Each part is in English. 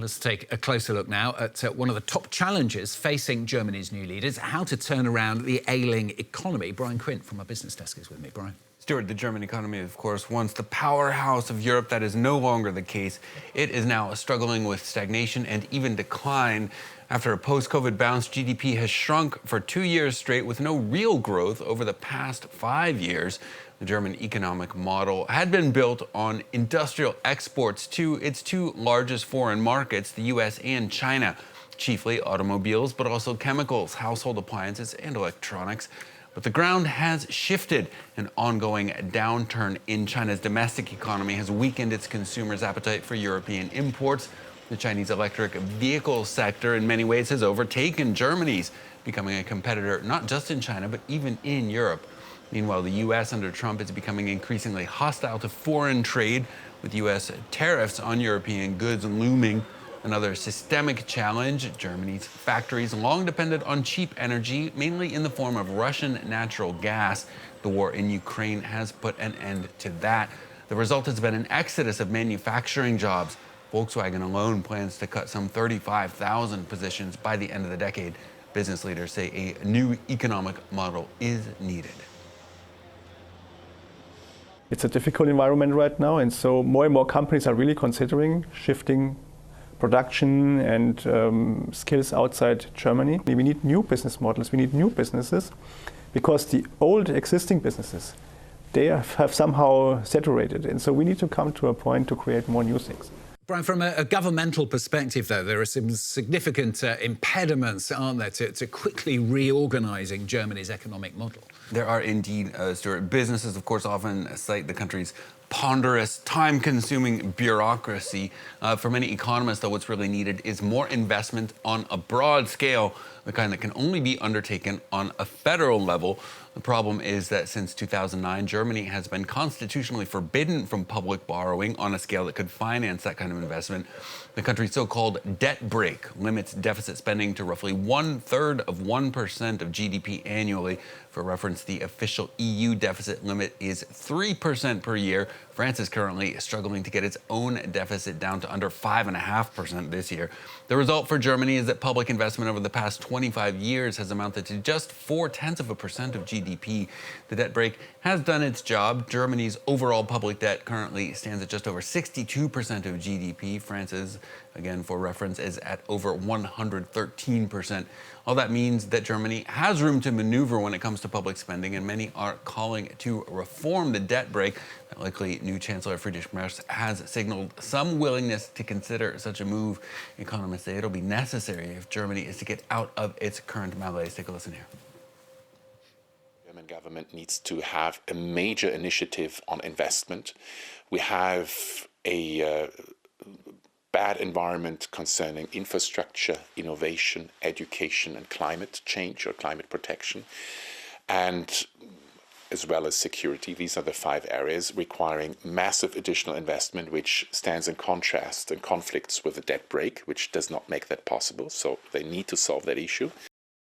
let's take a closer look now at one of the top challenges facing Germany's new leaders, how to turn around the ailing economy. Brian Quint from our business desk is with me. Brian. Stuart, the German economy, of course, once the powerhouse of Europe. That is no longer the case. It is now struggling with stagnation and even decline. After a post-COVID bounce, GDP has shrunk for 2 years straight with no real growth over the past 5 years. The German economic model had been built on industrial exports to its two largest foreign markets, the US and China, chiefly automobiles, but also chemicals, household appliances, and electronics. But the ground has shifted. An ongoing downturn in China's domestic economy has weakened its consumers' appetite for European imports. The Chinese electric vehicle sector, in many ways, has overtaken Germany's, becoming a competitor not just in China, but even in Europe. Meanwhile, the U.S. under Trump is becoming increasingly hostile to foreign trade, with U.S. tariffs on European goods looming. Another systemic challenge, Germany's factories long depended on cheap energy, mainly in the form of Russian natural gas. The war in Ukraine has put an end to that. The result has been an exodus of manufacturing jobs. Volkswagen alone plans to cut some 35,000 positions by the end of the decade. Business leaders say a new economic model is needed. It's a difficult environment right now, and so more and more companies are really considering shifting production and skills outside Germany. We need new business models, we need new businesses, because the old existing businesses, they have somehow saturated, and so we need to come to a point to create more new things. Brian, from a governmental perspective, though, there are some significant impediments, aren't there, to quickly reorganising Germany's economic model? There are indeed, Stuart. Businesses, of course, often cite the country's ponderous, time-consuming bureaucracy. For many economists, though, what's really needed is more investment on a broad scale, the kind that can only be undertaken on a federal level. The problem is that since 2009, Germany has been constitutionally forbidden from public borrowing on a scale that could finance that kind of investment. The country's so-called debt brake limits deficit spending to roughly 1/3 of 1% of GDP annually. For reference, the official EU deficit limit is 3% per year. France is currently struggling to get its own deficit down to under 5.5% this year. The result for Germany is that public investment over the past 25 years has amounted to just 0.4% of GDP. The debt brake has done its job. Germany's overall public debt currently stands at just over 62% of GDP. France's, again for reference, is at over 113%. All that means that Germany has room to maneuver when it comes to public spending, and many are calling to reform the debt brake. Likely new Chancellor Friedrich Merz has signaled some willingness to consider such a move. Economists say it'll be necessary if Germany is to get out of its current malaise. Take a listen here. The German government needs to have a major initiative on investment. We have a bad environment concerning infrastructure, innovation, education, and climate change or climate protection, and as well as security. These are the 5 areas requiring massive additional investment, which stands in contrast and conflicts with the debt brake, which does not make that possible. So they need to solve that issue.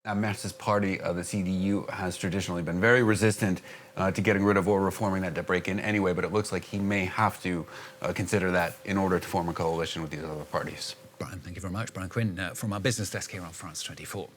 Now, Merz's party, the CDU, has traditionally been very resistant to getting rid of or reforming that debt brake in any way, but it looks like he may have to consider that in order to form a coalition with these other parties. Brian, thank you very much. Brian Quinn from our business desk here on France 24.